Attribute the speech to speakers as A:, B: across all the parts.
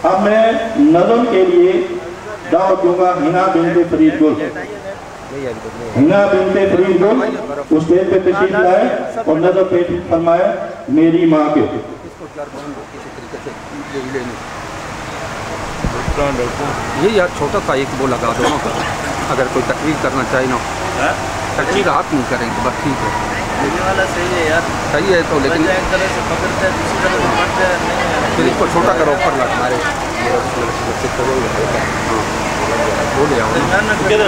A: अब मैं नज़म के लिए दावत दूंगा हिना बिन्ते फरीद गुल। हिना बिन्ते फरीद गुल उस स्टेज पे तशरीफ लाए और नज़म पेश फरमाए मेरी माँ के।
B: ये यार छोटा सा एक वो लगा दो ना, अगर कोई तकरीर करना चाहे ना, तकरीर आप नहीं करेंगे बस ठीक है।
C: वाला सही है यार,
B: सही है तो, लेकिन
C: एक तरह से पकड़ते हैं, दूसरी तरह से पकड़ते हैं,
B: फिर इसको छोटा करो ऊपर ला हमारे वो ले आओ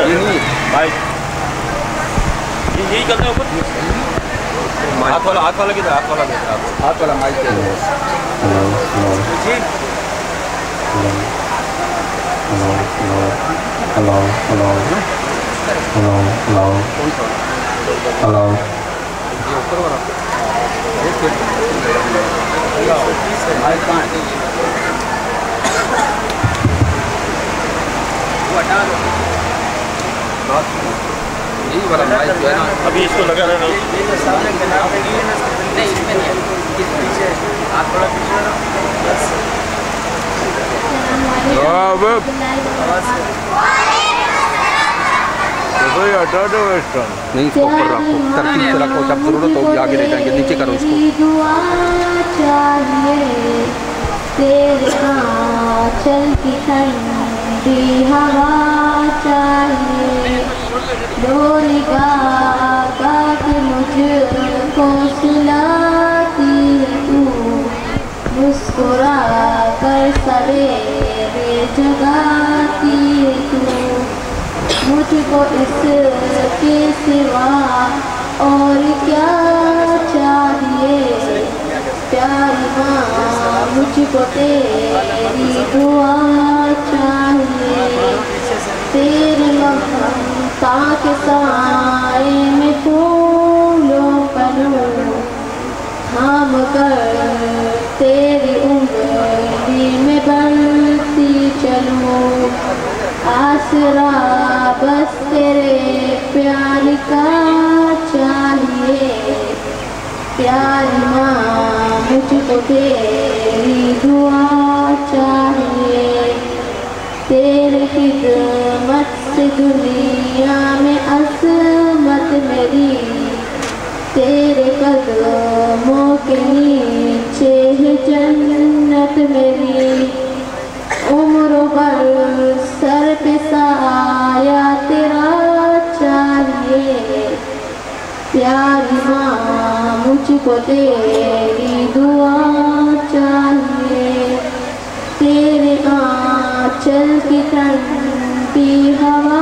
B: ये नहीं
C: भाई, यही करते हैं ऊपर। हाथ वाला किधर, हाथ वाला
B: माइक
C: जी।
B: हेलो यही वाला माइक जो है ना,
C: अभी इसको लगा रहे
B: नहीं, इसको ऊपर रखो, तरतीब से रखो, जब जरूरत होगी आगे ले जाएंगे। नीचे करो इसको।
D: चल की ठंडी हवा चाहिए, डोरी गा के मुझको सुलाती है तू, मुस्कुरा कर सवेरे जगाती है तू, मुझको इसके सिवा और क्या चाहिए, प्यारी माँ मुझको तेरी दुआ चाहिए, तेरी ममता के साए में फूलों पलूं थाम कर तेरी उंगली में बढ़ती चलूं, आसरा बस तेरे प्यार का चाहिए, प्यारी माँ मुझको तेरी दुआ चाहिए, तेरे खिदमत से दुनिया में अज़मत मेरी, तेरे कदमों के नीचे है जन्नत मेरी, उम्र भर सर पे साया तेरा चाहिए, प्यारी माँ मुझको तेरी दुआ चाहिए, तेरे आँचल की ठंडी हवा